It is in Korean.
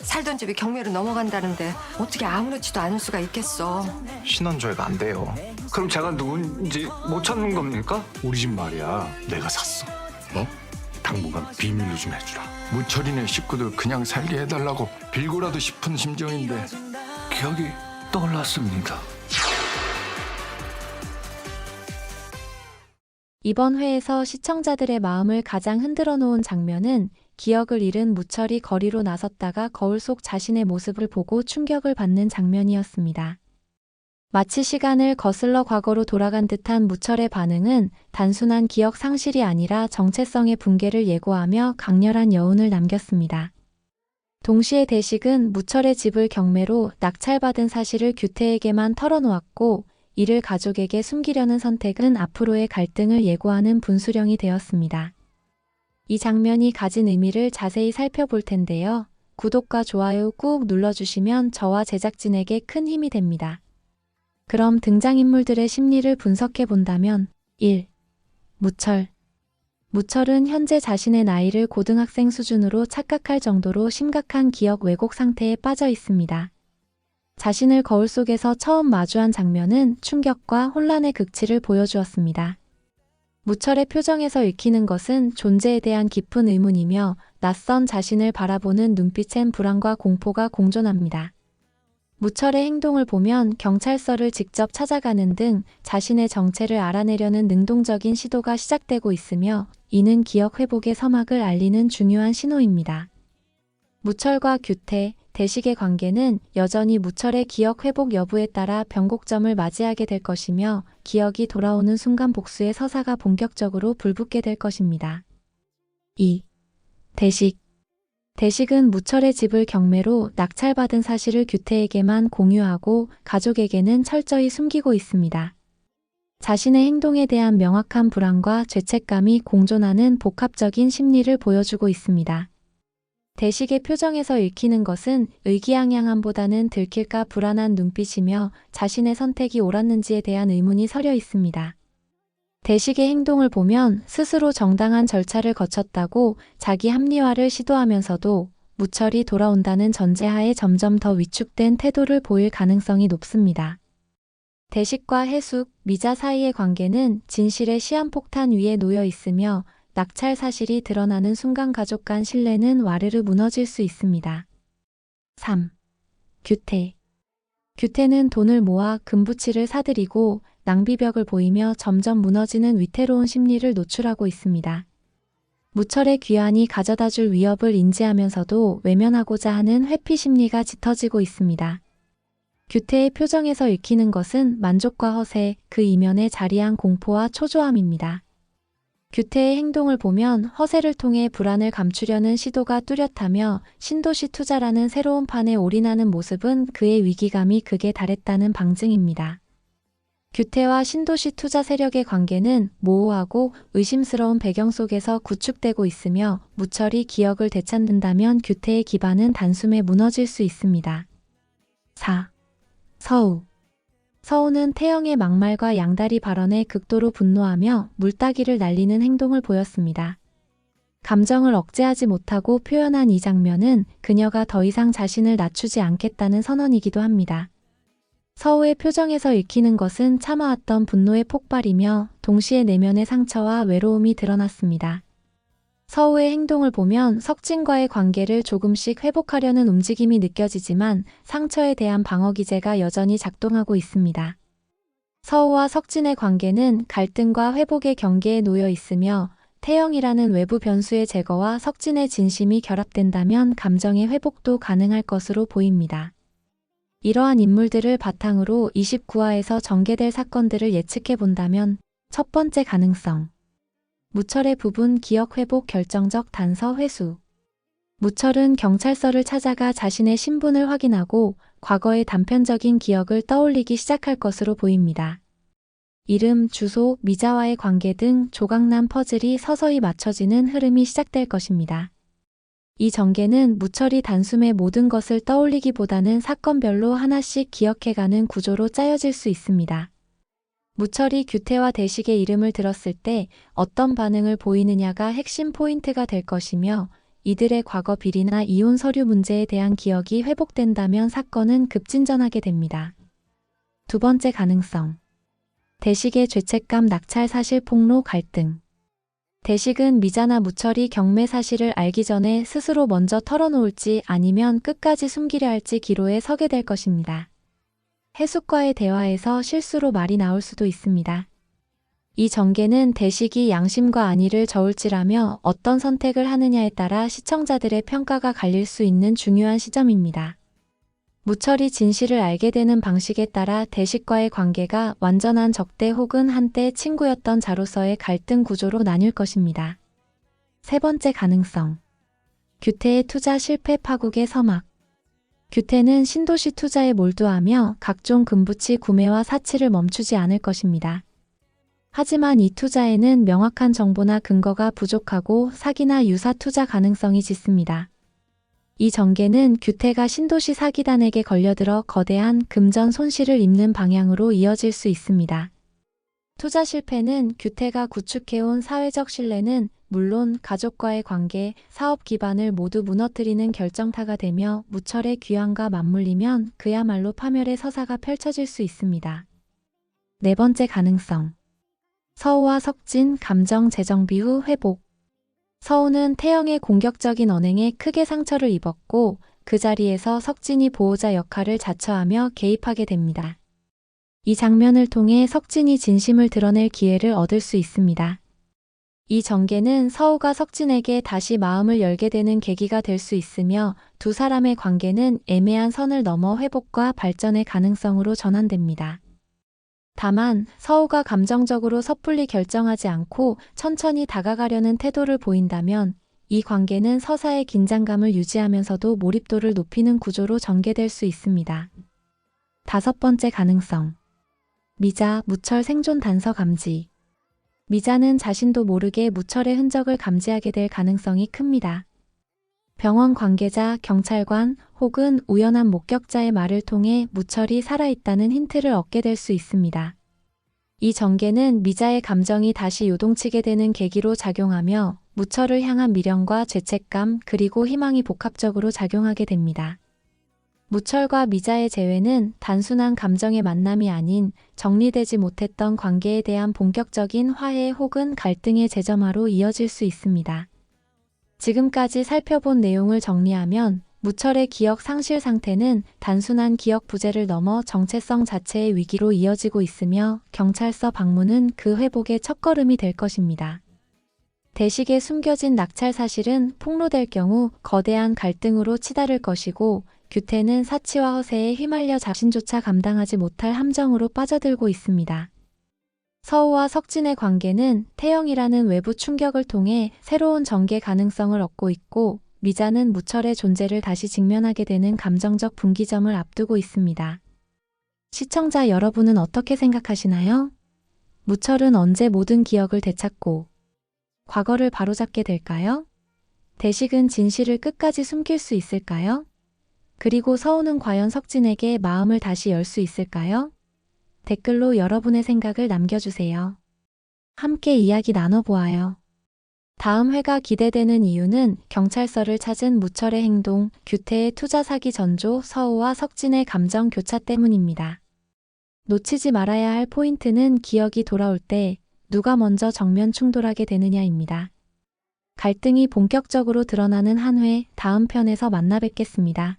살던 집이 경매로 넘어간다는데 어떻게 아무렇지도 않을 수가 있겠어. 신원조회가 안 돼요. 그럼 제가 누군지 못 찾는 겁니까? 우리 집 말이야, 내가 샀어. 뭐? 당분간 비밀로 좀 해주라. 무철이네 식구들 그냥 살게 해달라고 빌고라도 싶은 심정인데. 기억이 떠올랐습니다. 이번 회에서 시청자들의 마음을 가장 흔들어 놓은 장면은 기억을 잃은 무철이 거리로 나섰다가 거울 속 자신의 모습을 보고 충격을 받는 장면이었습니다. 마치 시간을 거슬러 과거로 돌아간 듯한 무철의 반응은 단순한 기억 상실이 아니라 정체성의 붕괴를 예고하며 강렬한 여운을 남겼습니다. 동시에 대식은 무철의 집을 경매로 낙찰받은 사실을 규태에게만 털어놓았고, 이를 가족에게 숨기려는 선택은 앞으로의 갈등을 예고하는 분수령이 되었습니다. 이 장면이 가진 의미를 자세히 살펴볼 텐데요. 구독과 좋아요 꾹 눌러주시면 저와 제작진에게 큰 힘이 됩니다. 그럼 등장인물들의 심리를 분석해 본다면 1. 무철. 무철은 현재 자신의 나이를 고등학생 수준으로 착각할 정도로 심각한 기억 왜곡 상태에 빠져 있습니다. 자신을 거울 속에서 처음 마주한 장면은 충격과 혼란의 극치를 보여주었습니다. 무철의 표정에서 읽히는 것은 존재에 대한 깊은 의문이며 낯선 자신을 바라보는 눈빛엔 불안과 공포가 공존합니다. 무철의 행동을 보면 경찰서를 직접 찾아가는 등 자신의 정체를 알아내려는 능동적인 시도가 시작되고 있으며, 이는 기억 회복의 서막을 알리는 중요한 신호입니다. 무철과 규태, 대식의 관계는 여전히 무철의 기억 회복 여부에 따라 변곡점을 맞이하게 될 것이며, 기억이 돌아오는 순간 복수의 서사가 본격적으로 불붙게 될 것입니다. 2. 대식. 대식은 무철의 집을 경매로 낙찰받은 사실을 규태에게만 공유하고 가족에게는 철저히 숨기고 있습니다. 자신의 행동에 대한 명확한 불안과 죄책감이 공존하는 복합적인 심리를 보여주고 있습니다. 대식의 표정에서 읽히는 것은 의기양양함보다는 들킬까 불안한 눈빛이며 자신의 선택이 옳았는지에 대한 의문이 서려 있습니다. 대식의 행동을 보면 스스로 정당한 절차를 거쳤다고 자기 합리화를 시도하면서도 무철이 돌아온다는 전제하에 점점 더 위축된 태도를 보일 가능성이 높습니다. 대식과 해숙, 미자 사이의 관계는 진실의 시한폭탄 위에 놓여 있으며, 낙찰 사실이 드러나는 순간 가족 간 신뢰는 와르르 무너질 수 있습니다. 3. 규태. 규태는 돈을 모아 금부치를 사들이고 낭비벽을 보이며 점점 무너지는 위태로운 심리를 노출하고 있습니다. 무철의 귀환이 가져다줄 위협을 인지하면서도 외면하고자 하는 회피 심리가 짙어지고 있습니다. 규태의 표정에서 읽히는 것은 만족과 허세, 그 이면에 자리한 공포와 초조함입니다. 규태의 행동을 보면 허세를 통해 불안을 감추려는 시도가 뚜렷하며, 신도시 투자라는 새로운 판에 올인하는 모습은 그의 위기감이 극에 달했다는 방증입니다. 규태와 신도시 투자 세력의 관계는 모호하고 의심스러운 배경 속에서 구축되고 있으며, 무철이 기억을 되찾는다면 규태의 기반은 단숨에 무너질 수 있습니다. 4. 서우. 서우는 태영의 막말과 양다리 발언에 극도로 분노하며 물따기를 날리는 행동을 보였습니다. 감정을 억제하지 못하고 표현한 이 장면은 그녀가 더 이상 자신을 낮추지 않겠다는 선언이기도 합니다. 서우의 표정에서 읽히는 것은 참아왔던 분노의 폭발이며, 동시에 내면의 상처와 외로움이 드러났습니다. 서우의 행동을 보면 석진과의 관계를 조금씩 회복하려는 움직임이 느껴지지만, 상처에 대한 방어 기제가 여전히 작동하고 있습니다. 서우와 석진의 관계는 갈등과 회복의 경계에 놓여 있으며, 태영이라는 외부 변수의 제거와 석진의 진심이 결합된다면 감정의 회복도 가능할 것으로 보입니다. 이러한 인물들을 바탕으로 29화에서 전개될 사건들을 예측해 본다면, 첫 번째 가능성. 무철의 부분 기억 회복 결정적 단서 회수. 무철은 경찰서를 찾아가 자신의 신분을 확인하고 과거의 단편적인 기억을 떠올리기 시작할 것으로 보입니다. 이름, 주소, 미자와의 관계 등 조각난 퍼즐이 서서히 맞춰지는 흐름이 시작될 것입니다. 이 전개는 무철이 단숨에 모든 것을 떠올리기보다는 사건별로 하나씩 기억해가는 구조로 짜여질 수 있습니다. 무철이 규태와 대식의 이름을 들었을 때 어떤 반응을 보이느냐가 핵심 포인트가 될 것이며, 이들의 과거 비리나 이혼 서류 문제에 대한 기억이 회복된다면 사건은 급진전하게 됩니다. 두 번째 가능성. 대식의 죄책감, 낙찰 사실 폭로, 갈등. 대식은 미자나 무철이 경매 사실을 알기 전에 스스로 먼저 털어놓을지 아니면 끝까지 숨기려 할지 기로에 서게 될 것입니다. 해숙과의 대화에서 실수로 말이 나올 수도 있습니다. 이 전개는 대식이 양심과 안위를 저울질하며 어떤 선택을 하느냐에 따라 시청자들의 평가가 갈릴 수 있는 중요한 시점입니다. 무철이 진실을 알게 되는 방식에 따라 대식과의 관계가 완전한 적대 혹은 한때 친구였던 자로서의 갈등 구조로 나뉠 것입니다. 세 번째 가능성. 규태의 투자 실패, 파국의 서막. 규태는 신도시 투자에 몰두하며 각종 금부치 구매와 사치를 멈추지 않을 것입니다. 하지만 이 투자에는 명확한 정보나 근거가 부족하고 사기나 유사 투자 가능성이 짙습니다. 이 전개는 규태가 신도시 사기단에게 걸려들어 거대한 금전 손실을 입는 방향으로 이어질 수 있습니다. 투자 실패는 규태가 구축해온 사회적 신뢰는 물론 가족과의 관계, 사업 기반을 모두 무너뜨리는 결정타가 되며 무철의 귀환과 맞물리면 그야말로 파멸의 서사가 펼쳐질 수 있습니다. 네 번째 가능성. 서우와 석진, 감정 재정비 후 회복. 서우는 태영의 공격적인 언행에 크게 상처를 입었고 그 자리에서 석진이 보호자 역할을 자처하며 개입하게 됩니다. 이 장면을 통해 석진이 진심을 드러낼 기회를 얻을 수 있습니다. 이 전개는 서우가 석진에게 다시 마음을 열게 되는 계기가 될 수 있으며 두 사람의 관계는 애매한 선을 넘어 회복과 발전의 가능성으로 전환됩니다. 다만 서우가 감정적으로 섣불리 결정하지 않고 천천히 다가가려는 태도를 보인다면 이 관계는 서사의 긴장감을 유지하면서도 몰입도를 높이는 구조로 전개될 수 있습니다. 다섯 번째 가능성. 미자, 무철 생존 단서 감지. 미자는 자신도 모르게 무철의 흔적을 감지하게 될 가능성이 큽니다. 병원 관계자, 경찰관 혹은 우연한 목격자의 말을 통해 무철이 살아있다는 힌트를 얻게 될 수 있습니다. 이 전개는 미자의 감정이 다시 요동치게 되는 계기로 작용하며 무철을 향한 미련과 죄책감 그리고 희망이 복합적으로 작용하게 됩니다. 무철과 미자의 재회는 단순한 감정의 만남이 아닌 정리되지 못했던 관계에 대한 본격적인 화해 혹은 갈등의 재점화로 이어질 수 있습니다. 지금까지 살펴본 내용을 정리하면 무철의 기억 상실 상태는 단순한 기억 부재를 넘어 정체성 자체의 위기로 이어지고 있으며 경찰서 방문은 그 회복의 첫걸음이 될 것입니다. 대식의 숨겨진 낙찰 사실은 폭로될 경우 거대한 갈등으로 치달을 것이고 규태는 사치와 허세에 휘말려 자신조차 감당하지 못할 함정으로 빠져들고 있습니다. 서우와 석진의 관계는 태영이라는 외부 충격을 통해 새로운 전개 가능성을 얻고 있고 미자는 무철의 존재를 다시 직면하게 되는 감정적 분기점을 앞두고 있습니다. 시청자 여러분은 어떻게 생각하시나요? 무철은 언제 모든 기억을 되찾고 과거를 바로잡게 될까요? 대식은 진실을 끝까지 숨길 수 있을까요? 그리고 서우는 과연 석진에게 마음을 다시 열 수 있을까요? 댓글로 여러분의 생각을 남겨주세요. 함께 이야기 나눠보아요. 다음 회가 기대되는 이유는 경찰서를 찾은 무철의 행동, 규태의 투자 사기 전조, 서우와 석진의 감정 교차 때문입니다. 놓치지 말아야 할 포인트는 기억이 돌아올 때 누가 먼저 정면 충돌하게 되느냐입니다. 갈등이 본격적으로 드러나는 한 회 다음 편에서 만나 뵙겠습니다.